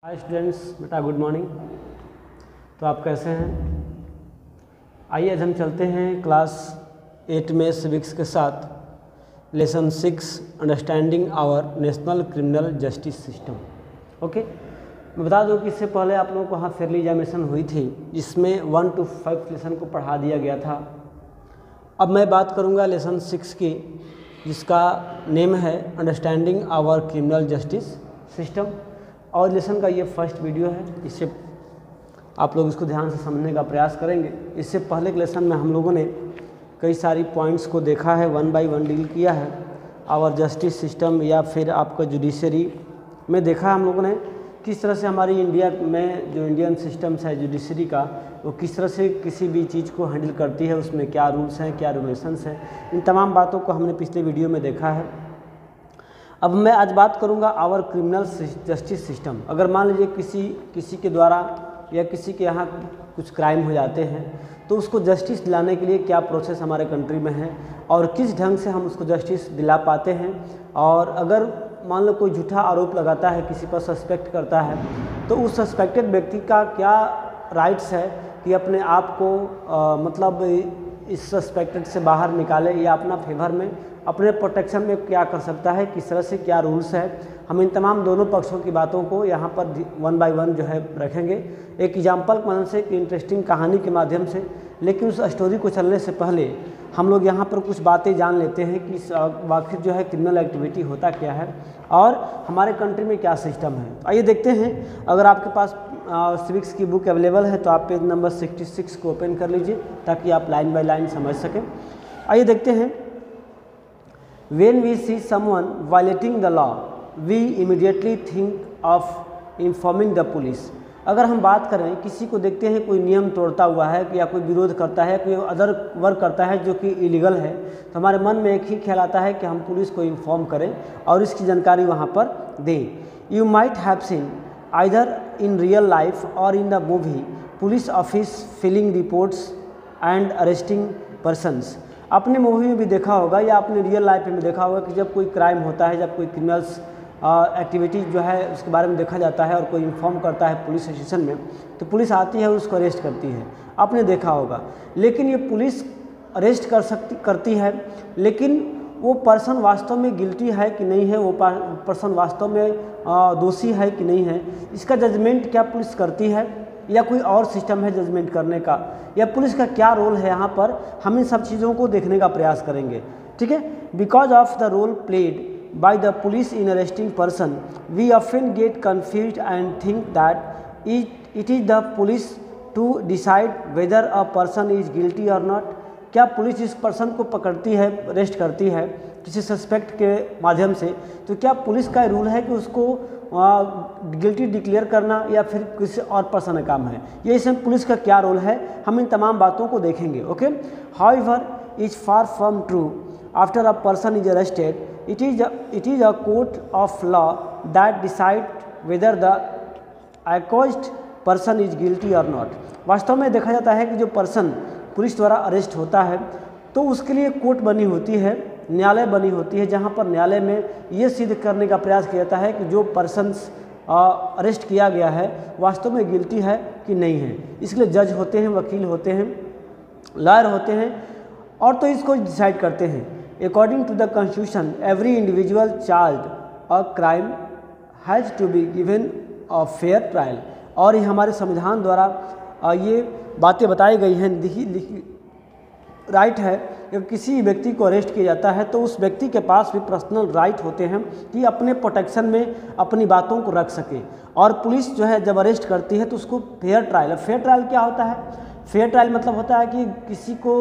Hi students, बेटा good morning. तो आप कैसे हैं? आइए आज हम चलते हैं क्लास 8 में सिविक्स के साथ lesson 6 understanding our national criminal justice system. Okay, मैं बता दूं कि इससे पहले आप लोगों को हाफ ईयरली एग्जामिनेशन हुई थी जिसमें 1 to 5 लेसन को पढ़ा दिया गया था। अब मैं बात करूंगा लेसन 6 की, जिसका नेम है understanding our criminal justice system, और लेसन का ये फर्स्ट वीडियो है। इससे आप लोग इसको ध्यान से समझने का प्रयास करेंगे। इससे पहले के लेसन में हम लोगों ने कई सारी पॉइंट्स को देखा है, 1 by 1 डील किया है। आवर जस्टिस सिस्टम या फिर आपका जुडिशरी में देखा हम लोगों ने किस तरह से हमारी इंडिया में जो इंडियन सिस्टम्स है जुडिशरी का, वो किस तरह से किसी भी चीज़ को हैंडल करती है, उसमें क्या रूल्स हैं, क्या रेगुलेशंस हैं। इन तमाम बातों को हमने पिछले वीडियो में देखा है। अब मैं आज बात करूंगा आवर क्रिमिनल जस्टिस सिस्टम। अगर मान लीजिए किसी के द्वारा या किसी के यहाँ कुछ क्राइम हो जाते हैं तो उसको जस्टिस दिलाने के लिए क्या प्रोसेस हमारे कंट्री में है और किस ढंग से हम उसको जस्टिस दिला पाते हैं। और अगर मान लो कोई झूठा आरोप लगाता है, किसी पर सस्पेक्ट करता है, तो उस सस्पेक्टेड व्यक्ति का क्या राइट्स है कि अपने आप को मतलब इस सस्पेक्टेड से बाहर निकाले या अपना फेवर में अपने प्रोटेक्शन में क्या कर सकता है, किस तरह से क्या रूल्स है। हम इन तमाम दोनों पक्षों की बातों को यहाँ पर 1 by 1 जो है रखेंगे, एक एग्जाम्पल की मदद से, एक इंटरेस्टिंग कहानी के माध्यम से। लेकिन उस स्टोरी को चलने से पहले हम लोग यहाँ पर कुछ बातें जान लेते हैं कि आखिर जो है क्रिमिनल एक्टिविटी होता क्या है और हमारे कंट्री में क्या सिस्टम है। आइए देखते हैं। अगर आपके पास सिविक्स की बुक अवेलेबल है तो आप पेज नंबर 66 को ओपन कर लीजिए ताकि आप लाइन बाय लाइन समझ सकें। आइए देखते हैं। When we see someone violating the law, we immediately think of informing the police. अगर हम बात करें, किसी को देखते हैं कोई नियम तोड़ता हुआ है या कोई विरोध करता है, कोई अदर वर्क करता है जो कि इलीगल है, तो हमारे मन में एक ही ख्याल आता है कि हम पुलिस को इन्फॉर्म करें और इसकी जानकारी वहाँ पर दें। You might have seen either in real life or in the movie police office filling reports and arresting persons. अपने मूवी में भी देखा होगा या अपने रियल लाइफ में देखा होगा कि जब कोई क्राइम होता है, जब कोई क्रिमिनल्स एक्टिविटी जो है उसके बारे में देखा जाता है और कोई इन्फॉर्म करता है पुलिस स्टेशन में, तो पुलिस आती है और उसको अरेस्ट करती है। आपने देखा होगा। लेकिन ये पुलिस अरेस्ट करती है, लेकिन वो पर्सन वास्तव में गिल्टी है कि नहीं है, वो पर्सन वास्तव में दोषी है कि नहीं है, इसका जजमेंट क्या पुलिस करती है या कोई और सिस्टम है जजमेंट करने का, या पुलिस का क्या रोल है यहाँ पर, हम इन सब चीज़ों को देखने का प्रयास करेंगे। ठीक है। Because of the role played by the police in arresting person, we often get confused and think that it is the police to decide whether a person is guilty और नॉट। क्या पुलिस इस person को पकड़ती है, arrest करती है किसी suspect के माध्यम से, तो क्या पुलिस का रूल है कि उसको गिल्टी डिक्लेयर करना या फिर किसी और पर्सन का काम है, ये इसमें पुलिस का क्या रोल है, हम इन तमाम बातों को देखेंगे। Okay. However is far from true. After a person is arrested, it is a court of law that decide whether the accused person is guilty और नॉट। वास्तव में देखा जाता है कि जो पर्सन पुलिस द्वारा अरेस्ट होता है तो उसके लिए कोर्ट बनी होती है, न्यायालय बनी होती है, जहाँ पर न्यायालय में ये सिद्ध करने का प्रयास किया जाता है कि जो पर्सन्स अरेस्ट किया गया है वास्तव में गिल्टी है कि नहीं है। इसलिए जज होते हैं, वकील होते हैं, लॉयर होते हैं, और तो इसको डिसाइड करते हैं। According to the constitution, every individual charged a crime has to be given a fair trial. और ये हमारे संविधान द्वारा ये बातें बताई गई हैं, लिखी राइट है कि किसी व्यक्ति को अरेस्ट किया जाता है तो उस व्यक्ति के पास भी पर्सनल राइट होते हैं कि अपने प्रोटेक्शन में अपनी बातों को रख सके। और पुलिस जो है जब अरेस्ट करती है तो उसको फेयर ट्रायल, फेयर ट्रायल क्या होता है? फेयर ट्रायल मतलब होता है कि किसी को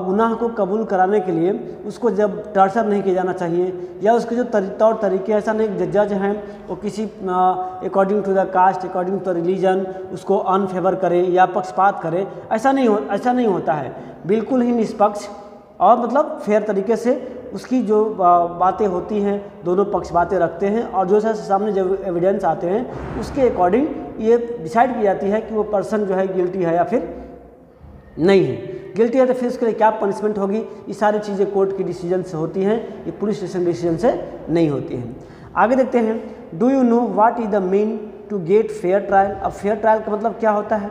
गुनाह को कबूल कराने के लिए उसको जब टॉर्चर नहीं किया जाना चाहिए, या उसके जो तौर तरीके, ऐसा नहीं जज हैं वो किसी according to the caste, according to the religion उसको अनफेवर करे या पक्षपात करे, ऐसा नहीं होता है। बिल्कुल ही निष्पक्ष और मतलब फेयर तरीके से उसकी जो बातें होती हैं, दोनों पक्ष बातें रखते हैं और जो सामने जो एविडेंस आते हैं उसके अकॉर्डिंग ये डिसाइड की जाती है कि वो पर्सन जो है गिल्टी है या फिर नहीं है। गिल्टी है तो फिर उसके लिए क्या पनिशमेंट होगी, ये सारी चीज़ें कोर्ट की डिसीजन से होती हैं, ये पुलिस स्टेशन डिसीजन से नहीं होती हैं। आगे देखते हैं। Do you know what is the mean to get fair trial. अब फेयर ट्रायल का मतलब क्या होता है?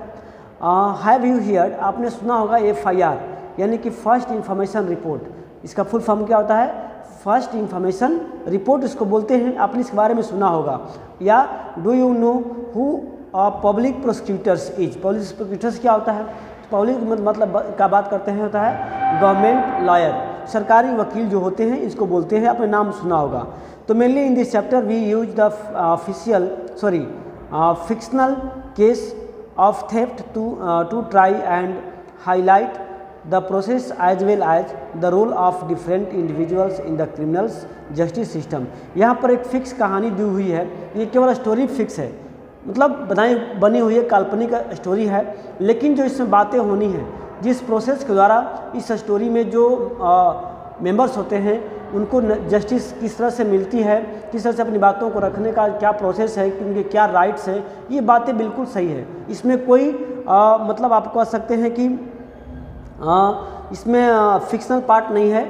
हैव यू हियर्ड, आपने सुना होगा FIR यानी कि फर्स्ट इंफॉर्मेशन रिपोर्ट। इसका फुल फॉर्म क्या होता है? फर्स्ट इंफॉर्मेशन रिपोर्ट इसको बोलते हैं। आपने इसके बारे में सुना होगा। या do you know who public prosecutors is? Public prosecutors क्या होता है? पब्लिक मतलब का बात करते हैं होता है गवर्नमेंट लॉयर, सरकारी वकील जो होते हैं इसको बोलते हैं। आपने नाम सुना होगा। तो mainly in this chapter we use the fictional case of theft to try and highlight the process as well as the role of different individuals in the criminal justice system। यहाँ पर एक फिक्स कहानी दी हुई है। ये केवल story fix है, मतलब बनी हुई है, काल्पनिक स्टोरी है, लेकिन जो इसमें बातें होनी है, जिस प्रोसेस के द्वारा इस स्टोरी में जो मेंबर्स होते हैं उनको जस्टिस किस तरह से मिलती है, किस तरह से अपनी बातों को रखने का क्या प्रोसेस है, उनके क्या राइट्स है, ये बातें बिल्कुल सही है। इसमें कोई मतलब आप कह सकते हैं कि इसमें फिक्शनल पार्ट नहीं है।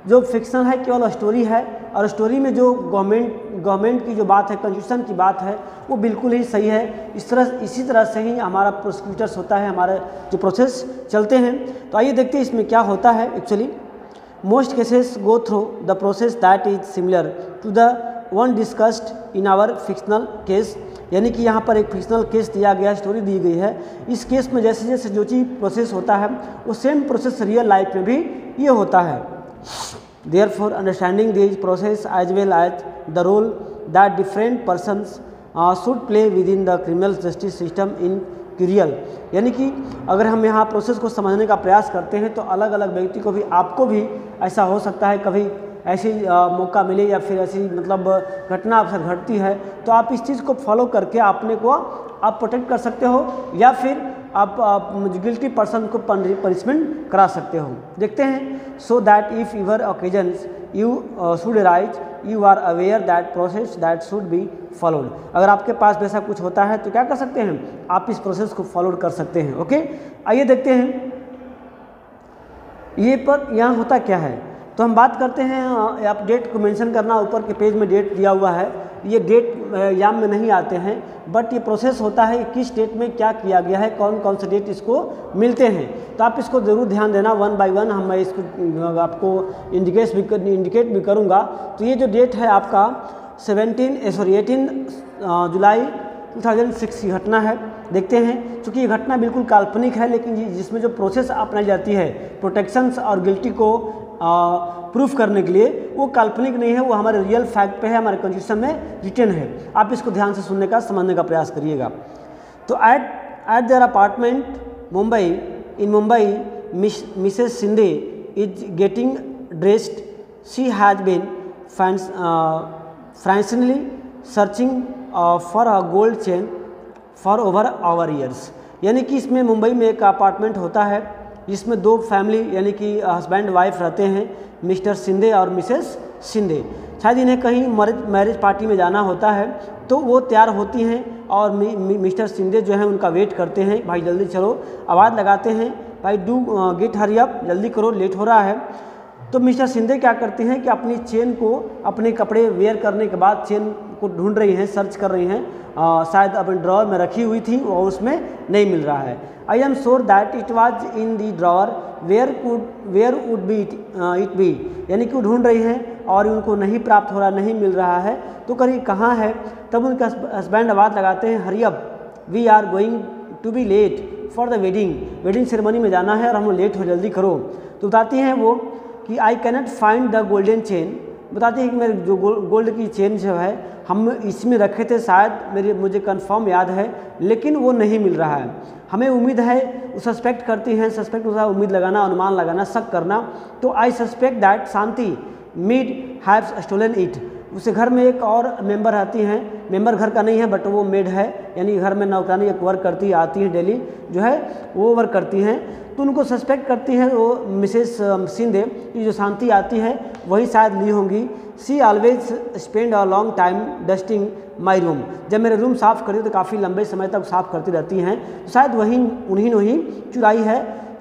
जो फिक्शनल है केवल स्टोरी है, और स्टोरी में जो गवर्नमेंट की जो बात है, कॉन्स्टिट्यूशन की बात है, वो बिल्कुल ही सही है। इसी तरह से ही हमारा प्रोसिक्यूटर्स होता है, हमारे जो प्रोसेस चलते हैं। तो आइए देखते हैं इसमें क्या होता है। Actually most cases go through the process that is similar to the one discussed in our fictional case। यानी कि यहाँ पर एक फिक्शनल केस दिया गया, स्टोरी दी गई है। इस केस में जैसे जैसे जो चीज़ प्रोसेस होता है वो सेम प्रोसेस रियल लाइफ में भी ये होता है। therefore understanding this process as well as the role that different persons should play within the criminal justice system in क्यूरियल, यानी कि अगर हम यहाँ प्रोसेस को समझने का प्रयास करते हैं तो अलग अलग व्यक्ति को भी, आपको भी ऐसा हो सकता है कभी ऐसी मौका मिले या फिर ऐसी मतलब घटना अक्सर घटती है, तो आप इस चीज़ को फॉलो करके अपने को आप प्रोटेक्ट कर सकते हो या फिर आप गिल्टी पर्सन को पनिशमेंट करा सकते हो। देखते हैं। So that if your occasions you should rise you are aware that process that should be followed. अगर आपके पास वैसा कुछ होता है तो क्या कर सकते हैं, आप इस प्रोसेस को फॉलो कर सकते हैं। ओके, आइए देखते हैं ये पर यहाँ होता क्या है। तो हम बात करते हैं, आप डेट को मेंशन करना, ऊपर के पेज में डेट दिया हुआ है। ये डेट एग्जाम में नहीं आते हैं, बट ये प्रोसेस होता है किस डेट में क्या किया गया है, कौन कौन से डेट इसको मिलते हैं। तो आप इसको ज़रूर ध्यान देना, 1 बाय 1 मैं इसको आपको इंडिकेट भी करूँगा। तो ये जो डेट है आपका 18 जुलाई 2006 की घटना है। देखते हैं, चूँकि ये घटना बिल्कुल काल्पनिक है, लेकिन जिसमें जो प्रोसेस अपनाई जाती है प्रोटेक्शंस और गिल्टी को प्रूफ करने के लिए, वो काल्पनिक नहीं है, वो हमारे रियल फैक्ट पे है, हमारे कॉन्स्टिट्यूशन में रिटन है। आप इसको ध्यान से सुनने का, समझने का प्रयास करिएगा। तो at their apartment Mumbai, in Mumbai missus Shinde is getting dressed. She has been frantically searching for a gold chain for over our years. यानी कि इसमें मुंबई में एक अपार्टमेंट होता है जिसमें 2 फैमिली यानी कि हस्बैंड वाइफ रहते हैं, मिस्टर शिंदे और मिसेस शिंदे। शायद इन्हें कहीं मैरिज पार्टी में जाना होता है, तो वो तैयार होती हैं और मिस्टर शिंदे जो है उनका वेट करते हैं, भाई जल्दी चलो, आवाज़ लगाते हैं, भाई डू गेट हरी अप, जल्दी करो, लेट हो रहा है। तो मिस्टर शिंदे क्या करते हैं कि अपनी चेन को, अपने कपड़े वेयर करने के बाद चेन को ढूंढ रही हैं, सर्च कर रही हैं, शायद अपने ड्रॉअर में रखी हुई थी और उसमें नहीं मिल रहा है। I am sure that it was in the drawer where would be it be. यानी कि वो ढूंढ रही हैं और उनको नहीं प्राप्त हो रहा, नहीं मिल रहा है, तो कहीं कहाँ है। तब उनका हस्बैंड आवाज़ लगाते हैं, hurry up, we are going to be late for the wedding ceremony में जाना है और हम लेट हो, जल्दी करो। तो बताती हैं वो कि I cannot find the golden chain. बताती हैं कि मेरे जो गोल्ड की चेन जो है हम इसमें रखे थे, शायद मुझे कंफर्म याद है, लेकिन वो नहीं मिल रहा है। हमें उम्मीद है, वो सस्पेक्ट करती हैं, सस्पेक्ट होता है उम्मीद लगाना, अनुमान लगाना, शक करना। तो I suspect that Shanti might have stolen it. उसे घर में एक और मेंबर आती हैं, मेंबर घर का नहीं है बट वो मेड है, यानी घर में नौकरानी एक वर्क करती है, आती है डेली जो है वो वर्क करती हैं। तो उनको सस्पेक्ट करती हैं वो मिसेस शिंदे की, जो शांति आती है वही शायद ली होंगी। She always spend a long time dusting my room. जब मेरे रूम साफ़ करती तो काफ़ी लंबे समय तक साफ़ करती रहती हैं, तो शायद उन्हीं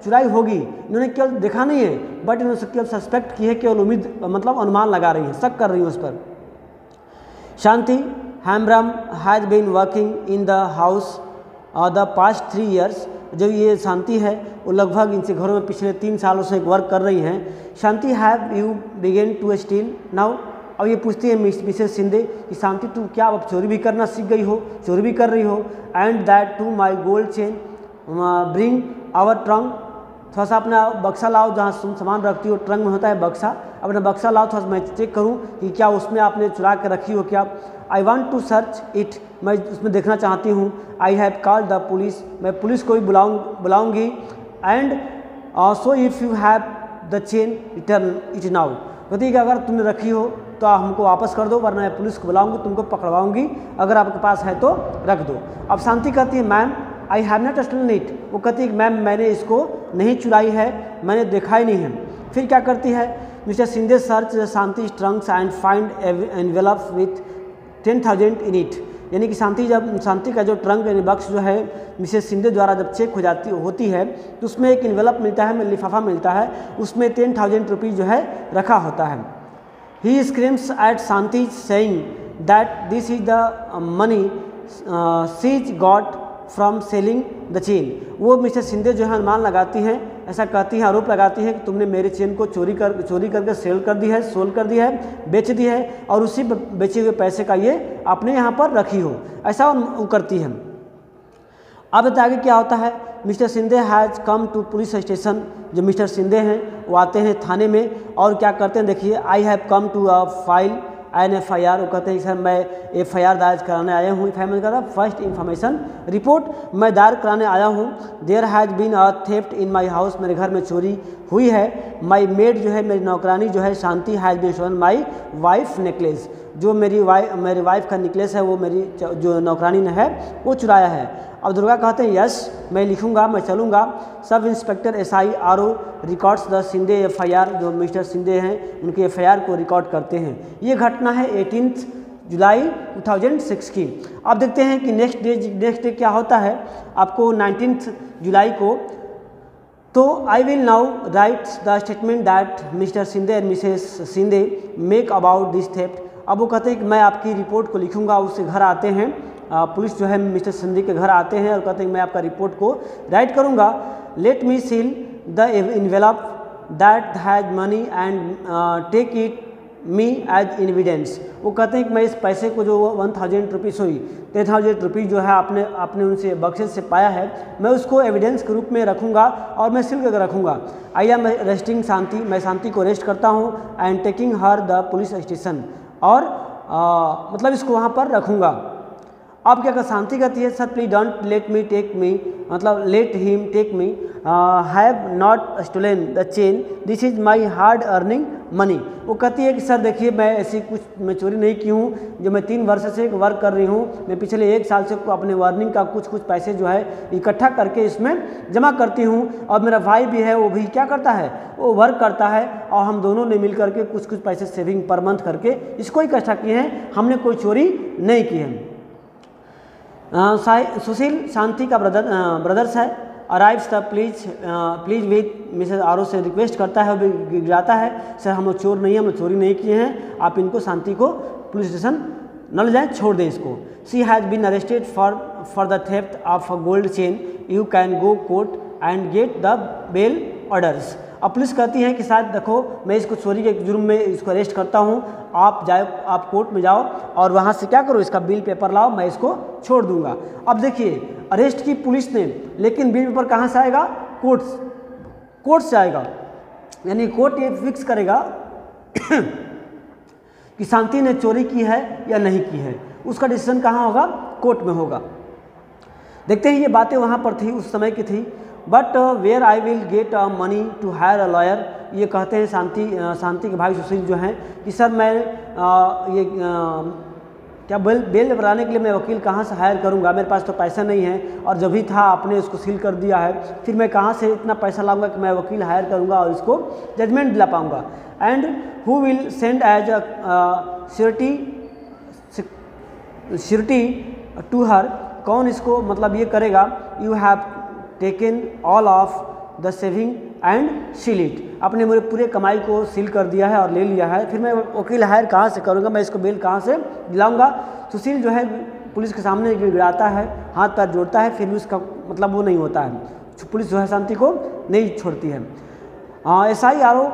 चुराई होगी। इन्होंने केवल देखा नहीं है, बट इन्होंने केवल सस्पेक्ट की है, केवल उम्मीद मतलब अनुमान लगा रही है, शक कर रही है उस पर। Shanti Hembram has been working in the house the past 3 years। जो ये शांति है वो लगभग इनसे घरों में पिछले 3 सालों से वर्क कर रही हैं। Shanti have you begin to steal now. अब ये पूछती है मिसेस शिंदे कि शांति तुम क्या अब चोरी भी करना सीख गई हो, चोरी भी कर रही हो। And that to my gold chain bring our trunk. थोड़ा सा अपना बक्सा लाओ, जहाँ तुम सामान रखती हो ट्रंक में होता है बक्सा, अपना बक्सा लाओ, थोड़ा सा मैं चेक करूँ कि क्या उसमें आपने चुरा के रखी हो क्या। I want to search it, मैं उसमें देखना चाहती हूँ। I have called the police, मैं पुलिस को भी बुलाऊँगी। And so if you have the chain return it now. कहती है कि अगर तुमने रखी हो तो आप हमको वापस कर दो, वरना मैं पुलिस को बुलाऊंगी, तुमको पकड़वाऊंगी, अगर आपके पास है तो रख दो। अब शांति कहती है ma'am I have not stolen it. वो कहती है कि मैम मैंने इसको नहीं चुराई है, मैंने देखा ही नहीं है। फिर क्या करती है, mister Shinde search Shanti Trunks and find envelope with 10,000 in it. यानी कि शांति का जो ट्रंक यानी बक्स जो है मिसेस शिंदे द्वारा जब चेक होती है तो उसमें एक एनवेलप मिलता है, लिफाफा मिलता है, उसमें 10,000 रुपीज़ जो है रखा होता है। He screams at Shanti saying that this is the money she's got from selling the chain. वो मिसेस शिंदे जो है अनुमान लगाती हैं, ऐसा कहती हैं, आरोप लगाती हैं कि तुमने मेरे चेन को चोरी करके सोल्ड कर दी है, बेच दी है, और उसी बेचे हुए पैसे का ये आपने यहाँ पर रखी हो, ऐसा वो करती है। अब आगे क्या होता है, mister Shinde has come to police station. जो मिस्टर शिंदे हैं वो आते हैं थाने में और क्या करते हैं, देखिए I have come to file an FIR। वो कहते हैं सर मैं FIR दायर कराने आया हूँ। FIR का फर्स्ट इन्फॉर्मेशन रिपोर्ट मैं दायर कराने आया हूँ। There has been a theft in my house, मेरे घर में चोरी हुई है। माई मेड जो है मेरी नौकरानी जो है Shanti has been stolen my wife necklace. जो मेरी वाइफ का नेकलेस है वो मेरी जो नौकरानी ने है वो चुराया है। अब दुर्गा कहते हैं यस मैं लिखूंगा, मैं चलूँगा। Sub inspector SI RO records the Shinde FIR। जो मिस्टर शिंदे हैं उनके FIR को रिकॉर्ड करते हैं। ये घटना है 18 जुलाई 2006 की। अब देखते हैं कि नेक्स्ट डे क्या होता है। आपको 19 जुलाई को तो I will now right the statement that mister Shinde and Mrs Shinde make about this theft. अब वो कहते हैं कि मैं आपकी रिपोर्ट को लिखूंगा। उससे घर आते हैं, पुलिस जो है मिस्टर शिंदे के घर आते हैं और कहते हैं मैं आपका रिपोर्ट को राइट करूंगा। Let me seal the envelope that has money and take it me as evidence. वो कहते हैं कि मैं इस पैसे को जो 1,000 रुपीज़ हुई 10,000 रुपीज़ जो है आपने उनसे बक्से से पाया है, मैं उसको एविडेंस के रूप में रखूंगा और मैं सील करके रखूंगा। आई एम रेस्टिंग शांति, मैं शांति को रेस्ट करता हूँ। And taking her the police station, और मतलब इसको वहाँ पर रखूँगा। अब क्या कर शांति कहती है sir please don't let me take me, मतलब let him take me, have not stolen the chain, this is my hard earning money. वो कहती है कि सर देखिए मैं ऐसी कुछ मैं चोरी नहीं की हूँ, जो मैं 3 वर्ष से वर्क कर रही हूँ, मैं पिछले 1 साल से अपने अर्निंग का कुछ पैसे जो है इकट्ठा करके इसमें जमा करती हूँ। और मेरा भाई भी है, वो भी क्या करता है, वो वर्क करता है, और हम दोनों ने मिल करके कुछ पैसे सेविंग पर मंथ करके इसको इकट्ठा किए हैं, हमने कोई चोरी नहीं की है। सुशील शांति का ब्रदर्स है। Arrives the please with Mrs RO से रिक्वेस्ट करता है, गिराता है सर हम लोग चोर नहीं हैं, हम लोग चोरी नहीं किए हैं, आप इनको शांति को पुलिस स्टेशन न ले जाएँ, छोड़ दें इसको। She has been arrested for the theft of a gold chain, you can go court and get the bail orders. अब पुलिस कहती है कि शायद देखो मैं इसको चोरी के जुर्म में इसको अरेस्ट करता हूँ, आप कोर्ट में जाओ और वहाँ से क्या करो इसका बिल पेपर लाओ, मैं इसको छोड़ दूंगा। अब देखिए अरेस्ट की पुलिस ने, लेकिन बिल पेपर कहाँ से आएगा, कोर्ट से आएगा। यानी कोर्ट ये फिक्स करेगा कि शांति ने चोरी की है या नहीं की है, उसका डिसीजन कहाँ होगा, कोर्ट में होगा। देखते हैं ये बातें वहाँ पर थी, उस समय की थी। But where I will get money to hire a lawyer. ये कहते हैं शांति के भाई सुशील जो हैं कि सर मैं क्या बेल बनाने के लिए मैं वकील कहाँ से हायर करूँगा, मेरे पास तो पैसा नहीं है, और जब भी था आपने उसको सील कर दिया है, फिर मैं कहाँ से इतना पैसा लाऊंगा कि मैं वकील हायर करूँगा और इसको जजमेंट दिला पाऊँगा। And who will send as a surety to her, कौन इसको मतलब ये करेगा। You have taken all of the saving and seal it. अपने मेरे पूरे कमाई को सील कर दिया है और ले लिया है, फिर मैं वकील हायर कहाँ से करूँगा, मैं इसको बेल कहाँ से दिलाऊँगा। सुशील जो है पुलिस के सामने गिड़गिड़ाता है, हाथ पैर जोड़ता है, फिर भी उसका मतलब वो नहीं होता है, पुलिस जो है शांति को नहीं छोड़ती है। SIRO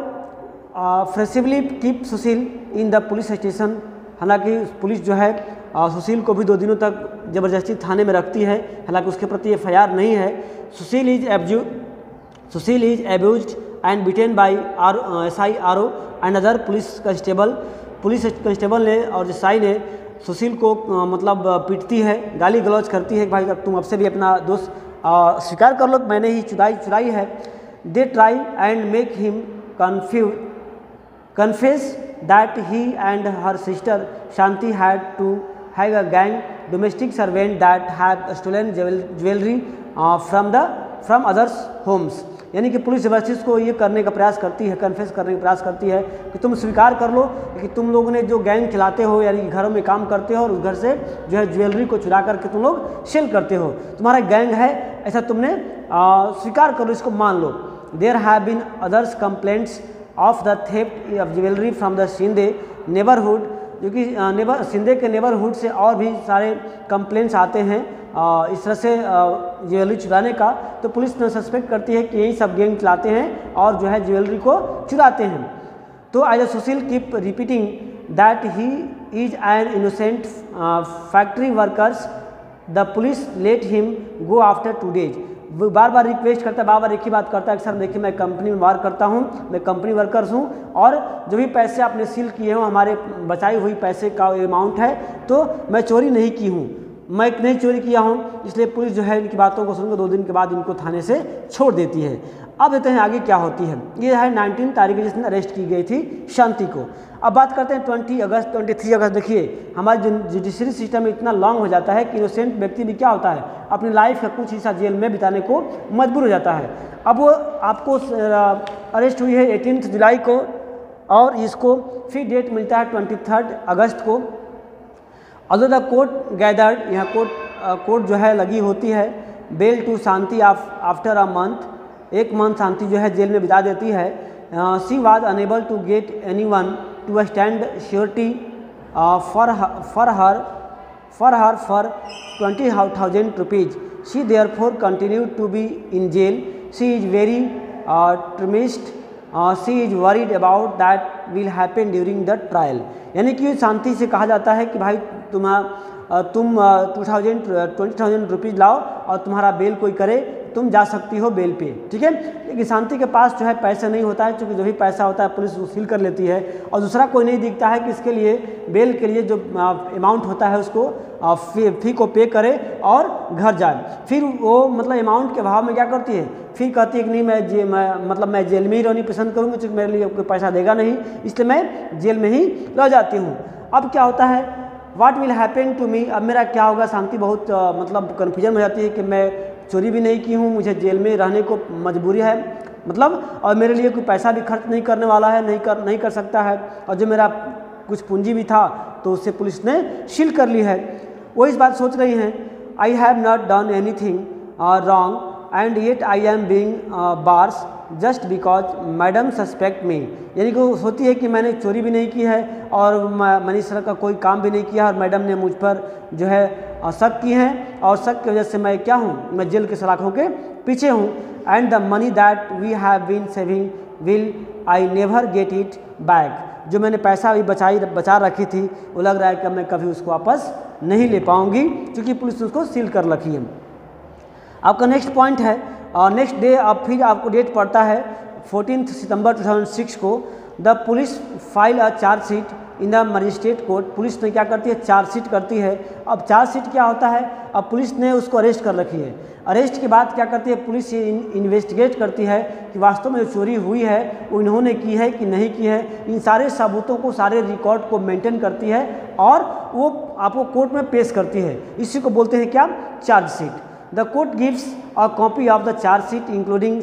forcibly keep Sushil in the police station. हालांकि पुलिस जो है सुशील को भी 2 दिनों तक ज़बरदस्ती थाने में रखती है, हालांकि उसके प्रति FIR नहीं है। Sushil is abused and beaten by SIRO and other police constable ने और SI ने सुशील को मतलब पीटती है, गाली गलौज करती है कि भाई अब तुम अब से भी अपना दोस्त स्वीकार कर लो, मैंने ही चुराई है। They try and make him confess that he and her sister Shanti had to have a gang domestic servant that had stolen jewelry from others' homes। यानी कि पुलिस जबरदस्ती को ये करने का प्रयास करती है, कन्फेस करने का प्रयास करती है कि तुम स्वीकार कर लो कि तुम लोगों ने जो गैंग चलाते हो, यानी कि घरों में काम करते हो और उस घर से जो है ज्वेलरी को चुरा करके तुम लोग सेल करते हो, तुम्हारा गैंग है, ऐसा तुमने स्वीकार कर लो, इसको मान लो। There have been others complaints of the theft of jewellery from the Shinde neighbourhood, जो कि शिंदे के नेबरहुड से और भी सारे कंप्लेंट्स आते हैं इस तरह से ज्वेलरी चुराने का। तो पुलिस ने सस्पेक्ट करती है कि यही सब गैंग चलाते हैं और जो है ज्वेलरी को चुराते हैं। तो as Sushil keep repeating that he is an innocent factory workers, the police let him go after 2 days। वो बार बार रिक्वेस्ट करता है, बार बार एक ही बात करता है कि सर देखिए मैं कंपनी में वर्क करता हूँ, मैं कंपनी वर्कर्स हूँ और जो भी पैसे आपने सील किए हों हमारे बचाई हुई पैसे का अमाउंट है, तो मैं चोरी नहीं की हूँ, मैं नहीं चोरी किया हूँ। इसलिए पुलिस जो है इनकी बातों को सुनकर 2 दिन के बाद इनको थाने से छोड़ देती है। अब देखते हैं आगे क्या होती है। ये है 19 तारीख जिसने अरेस्ट की गई थी शांति को। अब बात करते हैं 23 अगस्त। देखिए हमारे जुडिशरी सिस्टम में इतना लॉन्ग हो जाता है कि इनोसेंट व्यक्ति भी क्या होता है अपनी लाइफ का कुछ हिस्सा जेल में बिताने को मजबूर हो जाता है। अब वो आपको अरेस्ट हुई है 18 जुलाई को और इसको फिर डेट मिलता है 23 अगस्त को। ऑल्दो द कोर्ट गैदर्ड, यहाँ कोर्ट जो है लगी होती है, bail to Shanti after a month, 1 month Shanti जो है जेल में बिता देती है। She was unable to get anyone to stand surety for her for 20,000 rupees. She therefore continued to be in jail. She is very traumatized. She is worried about that will happen during the trial. यानी कि शांति से कहा जाता है कि भाई तुम 20,000 rupees लाओ और तुम्हारा बेल कोई करे, तुम जा सकती हो बेल पे, ठीक है। लेकिन शांति के पास जो है पैसा नहीं होता है, क्योंकि जो भी पैसा होता है पुलिस सील कर लेती है और दूसरा कोई नहीं दिखता है कि इसके लिए बेल के लिए जो अमाउंट होता है उसको फी को पे करे और घर जाए। फिर वो मतलब अमाउंट के अभाव में क्या करती है, फिर कहती है कि नहीं मैं जेल में ही रहनी पसंद करूँगी, क्योंकि मेरे लिए कोई पैसा देगा नहीं, इसलिए मैं जेल में ही रह जाती हूँ। अब क्या होता है, what will happen to me, अब मेरा क्या होगा। शांति बहुत मतलब कन्फ्यूजन हो जाती है कि मैं चोरी भी नहीं की हूँ, मुझे जेल में रहने को मजबूरी है मतलब, और मेरे लिए कोई पैसा भी खर्च नहीं करने वाला है, नहीं कर सकता है, और जो मेरा कुछ पूंजी भी था तो उससे पुलिस ने सील कर ली है। वो इस बात सोच रही हैं, I have not done anything wrong and yet I am being bars just because madam suspect me. यानी कि वो सोचती है कि मैंने चोरी भी नहीं की है और मैंने इस तरह का कोई काम भी नहीं किया और मैडम ने मुझ पर जो है शक की हैं और शक की वजह से मैं क्या हूँ, मैं जेल के सलाखों के पीछे हूँ। And the money that we have been saving will I never get it back. जो मैंने पैसा अभी बचा रखी थी वो लग रहा है कि मैं कभी उसको वापस नहीं ले पाऊँगी, क्योंकि पुलिस ने उसको सील कर रखी है। आपका नेक्स्ट पॉइंट है नेक्स्ट डे, अब फिर आपको डेट पड़ता है 14 सितंबर 2006 को। The police file a chargesheet in the magistrate court. Police ने क्या करती है, चार्जशीट करती है। अब चार्जशीट क्या होता है, अब पुलिस ने उसको अरेस्ट कर रखी है। अरेस्ट के बाद क्या करती है पुलिस, ये इन्वेस्टिगेट करती है कि वास्तव में जो चोरी हुई है वो इन्होंने की है कि नहीं की है। इन सारे सबूतों को, सारे रिकॉर्ड को मेंटेन करती है और वो आपको कोर्ट में पेश करती है। इसी को बोलते हैं क्या, chargesheet. The court gives a copy of the charge sheet including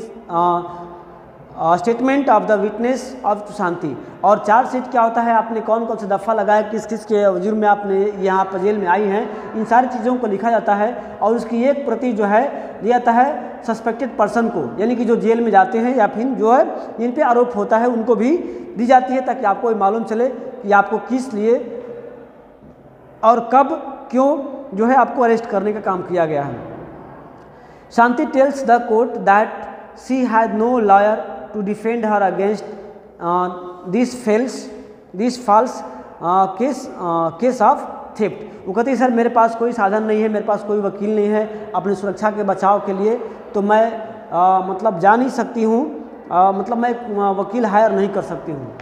statement of the witness of शांति। और चार्ज शीट क्या होता है, आपने कौन कौन से दफ़ा लगाया, किस किस के जुर्म में आपने यहाँ पर जेल में आई हैं, इन सारी चीज़ों को लिखा जाता है और उसकी एक प्रति जो है दिया जाता है सस्पेक्टेड पर्सन को, यानी कि जो जेल में जाते हैं या फिर जो है जिन पे आरोप होता है उनको भी दी जाती है, ताकि आपको ये मालूम चले कि आपको किस लिए और कब क्यों जो है आपको अरेस्ट करने का काम किया गया है। Shanti tells the court that she had no lawyer to defend her against this false case of theft. वो कहती है सर मेरे पास कोई साधन नहीं है, मेरे पास कोई वकील नहीं है अपनी सुरक्षा के बचाव के लिए, तो मैं मतलब जा नहीं सकती हूँ, मतलब मैं वकील हायर नहीं कर सकती हूँ।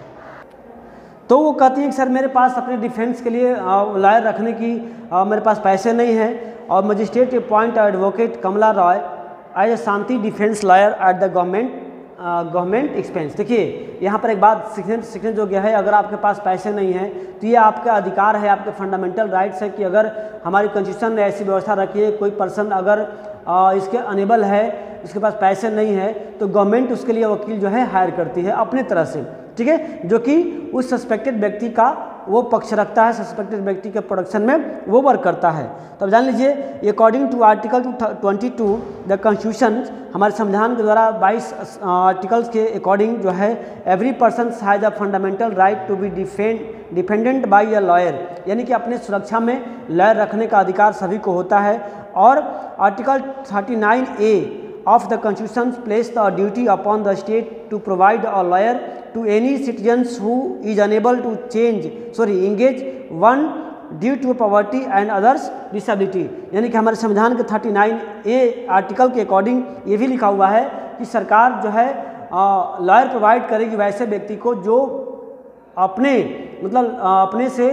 तो वो कहती है कि सर मेरे पास अपने डिफेंस के लिए लॉयर रखने की मेरे पास पैसे नहीं हैं, और magistrate appoint advocate Kamla Roy as a Shanti defence lawyer at the government expense. देखिए यहाँ पर एक बात सीखने जो गया है, अगर आपके पास पैसे नहीं हैं तो ये आपका अधिकार है, आपके फंडामेंटल राइट्स है कि अगर हमारी कॉन्स्टिट्यूशन ने ऐसी व्यवस्था रखी है, कोई पर्सन अगर इसके अनेबल है, उसके पास पैसे नहीं है, तो गवर्नमेंट उसके लिए वकील जो है हायर करती है अपने तरह से, ठीक है, जो कि उस सस्पेक्टेड व्यक्ति का वो पक्ष रखता है, सस्पेक्टेड व्यक्ति के प्रोडक्शन में वो वर्क करता है। तो अब जान लीजिए, according to article 22 the constitution, हमारे संविधान के द्वारा 22 आर्टिकल्स के अकॉर्डिंग जो है every person has a fundamental right to be defendant by a lawyer, यानी कि अपने सुरक्षा में लॉयर रखने का अधिकार सभी को होता है। और article 39A of the Constitution place the duty upon the state to provide a lawyer to any citizens who is unable to engage one due to poverty and others disability। यानी कि हमारे संविधान के 39A आर्टिकल के according ये भी लिखा हुआ है कि सरकार जो है लॉयर प्रोवाइड करेगी वैसे व्यक्ति को जो अपने मतलब अपने से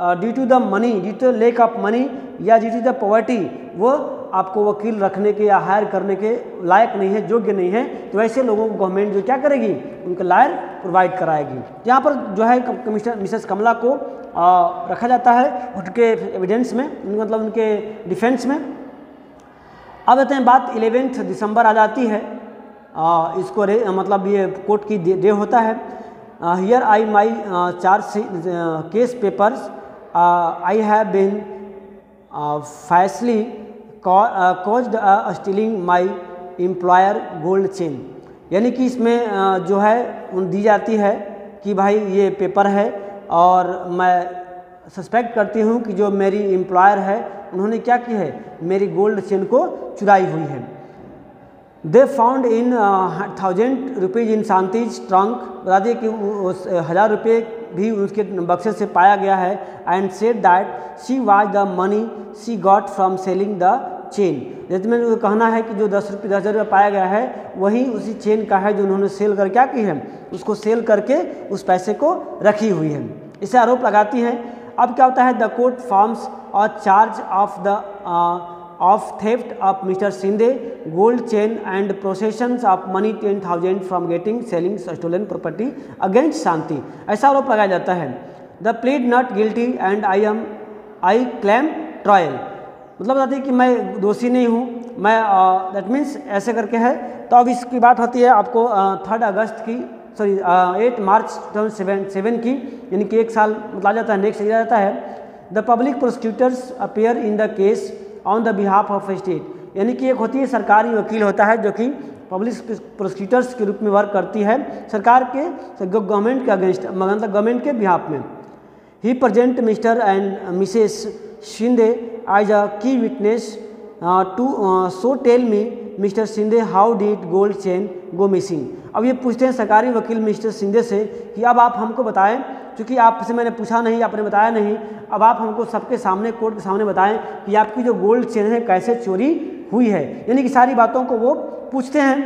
due to the money, due to lack of money या ड्यू टू द पॉवर्टी वो आपको वकील रखने के या हायर करने के लायक नहीं है, योग्य नहीं है, तो ऐसे लोगों को गवर्नमेंट जो क्या करेगी, उनके लायर प्रोवाइड कराएगी। यहाँ पर जो है कमिश्नर मिसेस कमला को रखा जाता है उनके एविडेंस में, मतलब उनके डिफेंस में। अब आते हैं बात 11 दिसंबर आ जाती है, इसको मतलब ये कोर्ट की डे होता है। Here I my charge case papers I have been falsely caused stealing my employer gold chain। यानी कि इसमें जो है दी जाती है कि भाई ये पेपर है और मैं सस्पेक्ट करती हूँ कि जो मेरी एम्प्लॉयर है उन्होंने क्या की है, मेरी गोल्ड चेन को चुराई हुई है। They found in 1000 rupees in Shanti's trunk, बता दिए कि 1000 रुपये भी उसके बक्से से पाया गया है। And said that she was the money she got from selling the chain. जैसे मैंने कहना है कि जो 10,000 रुपये पाया गया है वही उसी चेन का है जो उन्होंने सेल कर क्या की है, उसको सेल करके उस पैसे को रखी हुई है, इसे आरोप लगाती हैं। अब क्या होता है, the court forms a charge of theft of Mr Shinde gold chain and processions of money 10,000 from getting selling stolen property against Shanti, ऐसा आरोप लगाया जाता है। The plead not guilty and I claim trial, मतलब बताती है कि मैं दोषी नहीं हूँ, मैं दैट मीन्स ऐसे करके है। तो अब इसकी बात होती है आपको 3 अगस्त की 8 मार्च 2007 की, यानी कि 1 साल मतलब आ जाता है, नेक्स्ट आ जाता है। The public prosecutors appear in the case on the behalf of state, यानी कि एक होती है सरकारी वकील होता है जो कि पब्लिक प्रोसिक्यूटर्स के रूप में वर्क करती है सरकार के गवर्नमेंट के अगेंस्ट, मतलब गवर्नमेंट के बिहाफ में। He present Mr and Mrs Shinde as a key witness to so tell me Mr Shinde how did gold chain go missing. अब ये पूछते हैं सरकारी वकील मिस्टर शिंदे से कि अब आप हमको बताएं, क्योंकि आपसे मैंने पूछा नहीं, आपने बताया नहीं, अब आप हमको सबके सामने कोर्ट के सामने बताएं कि आपकी जो गोल्ड चेन है कैसे चोरी हुई है, यानी कि सारी बातों को वो पूछते हैं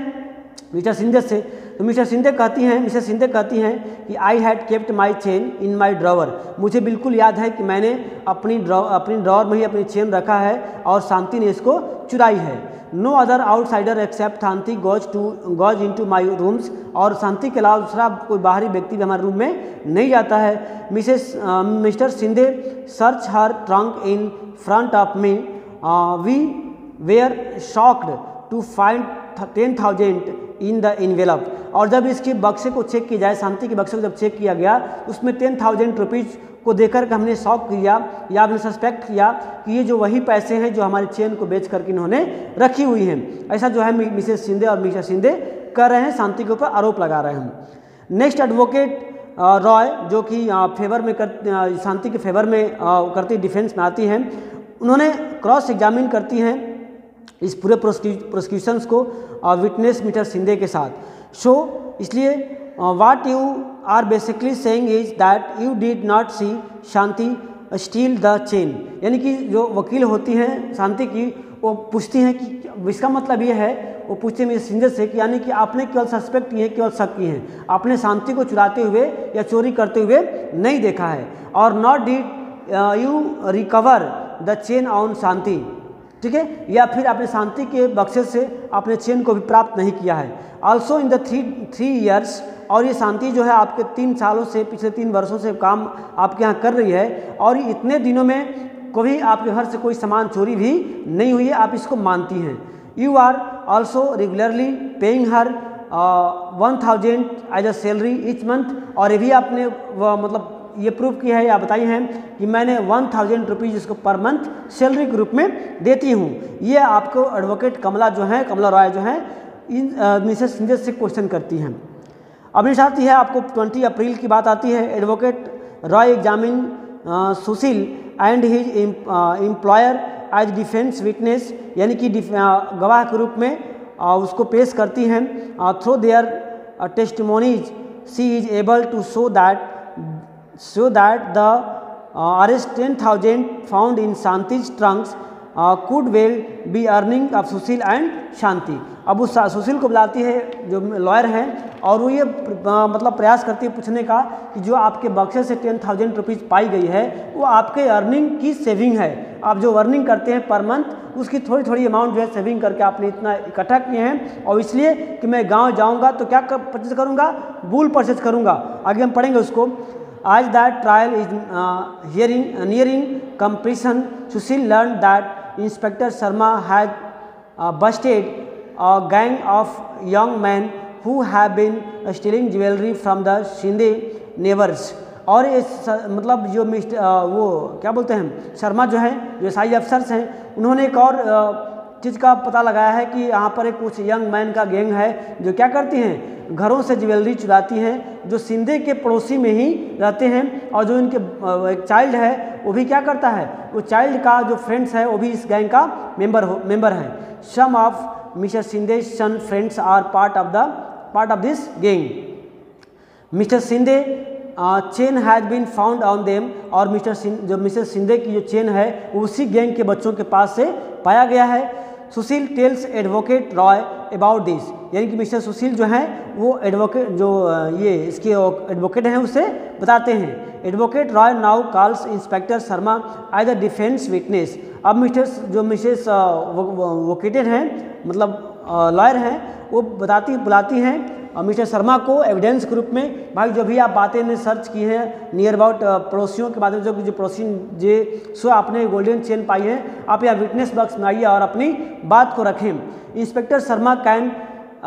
मिस्टर शिंदे से। तो मिस्टर शिंदे कहती हैं, मिसेस शिंदे कहती हैं कि I had kept my chain in my drawer, मुझे बिल्कुल याद है कि मैंने अपनी ड्रॉवर में ही अपनी चेन रखा है और शांति ने इसको चुराई है। No other outsider except Shanti goes in to my rooms, और शांति के अलावा दूसरा कोई बाहरी व्यक्ति भी हमारे रूम में नहीं जाता है। Mister Shinde search her trunk in front of me, we were shocked to find 10,000 in the envelope. और जब इसके बक्से को चेक किया जाए, शांति के बक्से को जब चेक किया गया, उसमें 10,000 रुपीज़ को देखकर के हमने शॉक किया या हमने सस्पेक्ट किया कि ये जो वही पैसे हैं जो हमारी चेन को बेच करके इन्होंने रखी हुई हैं। ऐसा जो है मिसेस शिंदे और मिस्टर शिंदे कर रहे हैं, शांति के ऊपर आरोप लगा रहे हैं। नेक्स्ट एडवोकेट रॉय जो कि फेवर में शांति के फेवर में करती डिफेंस में आती हैं, उन्होंने क्रॉस एग्जामिन करती हैं इस पूरे प्रोसिक्यूशंस को विटनेस मिस्टर शिंदे के साथ। सो इसलिए what you are basically saying is that you did not see Shanti steal the chain. यानी कि जो वकील होती हैं शांति की, वो पूछती हैं कि इसका मतलब ये है, वो पूछते हैं मिस्टर शिंदे से कि यानी कि आपने केवल सस्पेक्ट किए, केवल शक किए हैं, आपने शांति को चुराते हुए या चोरी करते हुए नहीं देखा है। और not did you recover the chain on Shanti, ठीक है, या फिर आपने शांति के बक्से से आपने चेन को भी प्राप्त नहीं किया है। Also in the three years, और ये शांति जो है आपके 3 सालों से, पिछले 3 वर्षों से काम आपके यहाँ कर रही है, और इतने दिनों में कभी आपके घर से कोई सामान चोरी भी नहीं हुई है, आप इसको मानती हैं। You are also regularly paying her 1,000 as a salary each month, और ये भी आपने मतलब ये प्रूव किया है या बताई हैं कि मैंने 1,000 रुपीज़ इसको पर मंथ सैलरी के रूप में देती हूँ। ये आपको एडवोकेट कमला रॉय जो है इन मिसेस शिंदे से क्वेश्चन करती हैं। अब साथ ही है आपको 20 अप्रैल की बात आती है। Advocate Roy examine Sushil and his employer as defence witness, यानी कि गवाह के रूप में उसको पेश करती हैं। Through their testimonies she is able to show that the arrest 10,000 found in Shanti's trunks could well be earning of Sushil and Shanti. अब उस सुशील को बुलाती है जो लॉयर हैं, और वो ये मतलब प्रयास करती है पूछने का कि जो आपके बक्से से 10,000 रुपीज़ पाई गई है वो आपके अर्निंग की सेविंग है। आप जो अर्निंग करते हैं पर मंथ, उसकी थोड़ी थोड़ी अमाउंट जो है सेविंग करके आपने इतना इकट्ठा किए हैं, और इसलिए कि मैं गाँव जाऊँगा तो क्या परचेज करूँगा, वूल परचेज करूँगा। आगे हम पढ़ेंगे उसको। As that trial is nearing completion, Sushil learned that Inspector Sharma had busted a gang of young men who have been stealing jewelry from the Shinde neighbors। और ये मतलब जो वो क्या बोलते हैं, शर्मा जो है, जो एसआई अफसर्स हैं, उन्होंने एक और चीज़ का पता लगाया है कि यहाँ पर एक कुछ यंग मैन का गैंग है जो क्या करती हैं, घरों से ज्वेलरी चुराती हैं, जो शिंदे के पड़ोसी में ही रहते हैं। और जो इनके एक चाइल्ड है वो भी क्या करता है, वो चाइल्ड का जो फ्रेंड्स है वो भी इस गैंग का मेंबर है। Some of Mr Shinde son friends are part of this gang. Mr Shinde chain has been found on them, और मिसेस शिंदे की जो चेन है वो उसी गैंग के बच्चों के पास से पाया गया है। Sushil tells advocate Roy about this, यानी कि मिस्टर सुशील जो हैं वो एडवोकेट जो ये इसके एडवोकेट हैं उससे बताते हैं। Advocate Roy now calls inspector Sharma as a defence witness. अब मिसेस वोकेटेड हैं, मतलब लॉयर हैं, वो बुलाती हैं मिस्टर शर्मा को एविडेंस के रूप में। भाई जो भी आप बातें ने सर्च की हैं नियर अबाउट पड़ोसियों के माध्यम से, जो पड़ोसी सो आपने गोल्डन चेन पाई है, आप यहाँ विटनेस बॉक्स में आइए और अपनी बात को रखें। Inspector Sharma can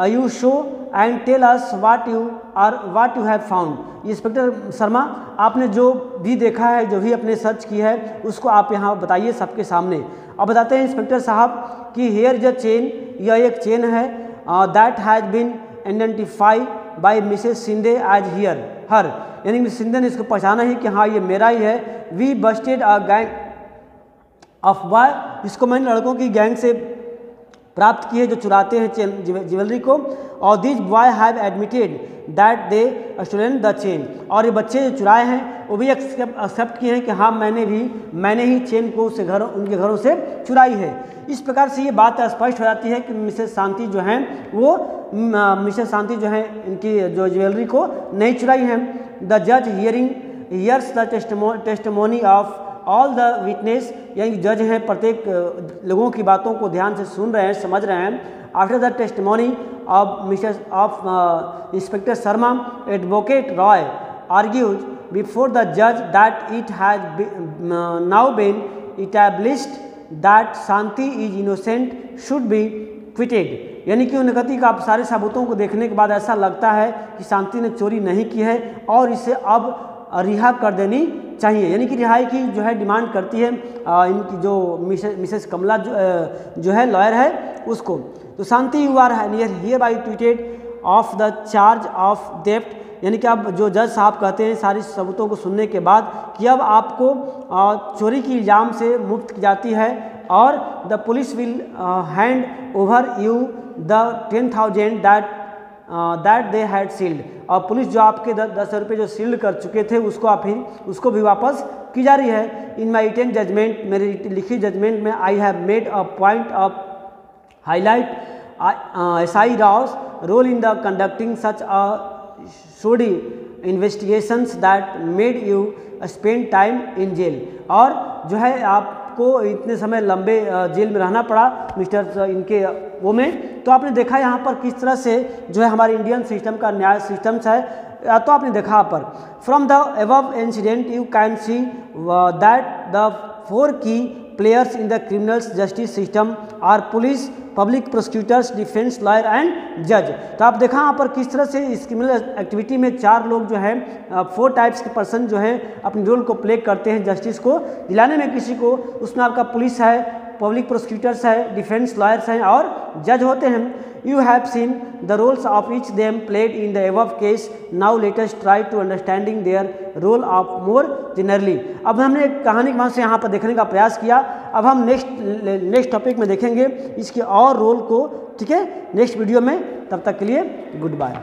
you show and tell us what you have found. Inspector Sharma, आपने जो भी देखा है, जो भी अपने सर्च की है, उसको आप यहाँ बताइए सबके सामने। अब बताते हैं इंस्पेक्टर साहब कि हेयर इज अ चेन, यह एक चेन है, that has been identify by Mrs Shinde as her, यानी मिसेस शिंदे ने इसको पहचाना है कि हाँ ये मेरा ही है। We busted a gang of boy, इसको मैंने लड़कों की गैंग से प्राप्त की है जो चुराते हैं ज्वेलरी को। और this boy have admitted that they stolen the chain, और ये बच्चे जो चुराए हैं वो भी एक्सेप्ट किए हैं कि हाँ मैंने ही चेन को उनके घरों से चुराई है। इस प्रकार से ये बात स्पष्ट हो जाती है कि मिसेस शांति जो हैं इनकी जो ज्वेलरी को नहीं चुराई हैं। द जज hears the testimony of all the witness, यानी जज हैं प्रत्येक लोगों की बातों को ध्यान से सुन रहे हैं, समझ रहे हैं। After the testimony of inspector Sharma, advocate Roy argues before the जज that it has now been established that Shanti is innocent should be acquitted, यानी कि उन्होंने कहती कि आप सारे सबूतों को देखने के बाद ऐसा लगता है कि शांति ने चोरी नहीं की है और इसे अब रिहा कर देनी चाहिए, यानी कि रिहाई की जो है डिमांड करती है इनकी जो मिसेस कमला जो है लॉयर है उसको। तो Shanti you are hereby acquitted of the charge of theft, यानी कि अब जो जज साहब कहते हैं सारी सबूतों को सुनने के बाद कि अब आपको चोरी की इल्ज़ाम से मुक्त की जाती है और the police will hand over you the 10,000 that they had sealed, और पुलिस जो आपके 10 रुपये जो सील्ड कर चुके थे उसको भी वापस की जा रही है। इन माई रिटन जजमेंट, मेरी लिखी जजमेंट में I have made a point of highlight SI Rao's role in the conducting such a shoddy investigations that made you spend time in jail, और जो है आपको इतने समय लंबे जेल में रहना पड़ा मिस्टर इनके वो में। तो आपने देखा यहाँ पर किस तरह से जो है हमारे इंडियन सिस्टम का न्याय सिस्टम्स है, तो आपने देखा यहाँ पर from the above incident you can see that the 4 की players in the criminal justice system are police, public prosecutors, defence lawyer and जज। तो आप देखा यहाँ पर किस तरह से इस क्रिमिनल एक्टिविटी में 4 लोग जो है 4 टाइप्स के पर्सन जो है अपने रोल को प्ले करते हैं जस्टिस को दिलाने में किसी को। उसमें आपका पुलिस है, पब्लिक प्रोसिक्यूटर्स है, डिफेंस लॉयर्स हैं और जज होते हैं। You have seen the roles of each them played in the above case. Now let us try to understanding their role of more generally. अब हमने कहानी के वहाँ से यहाँ पर देखने का प्रयास किया। अब हम नेक्स्ट टॉपिक में देखेंगे इसके और रोल को, ठीक है, नेक्स्ट वीडियो में। तब तक के लिए गुड बाय।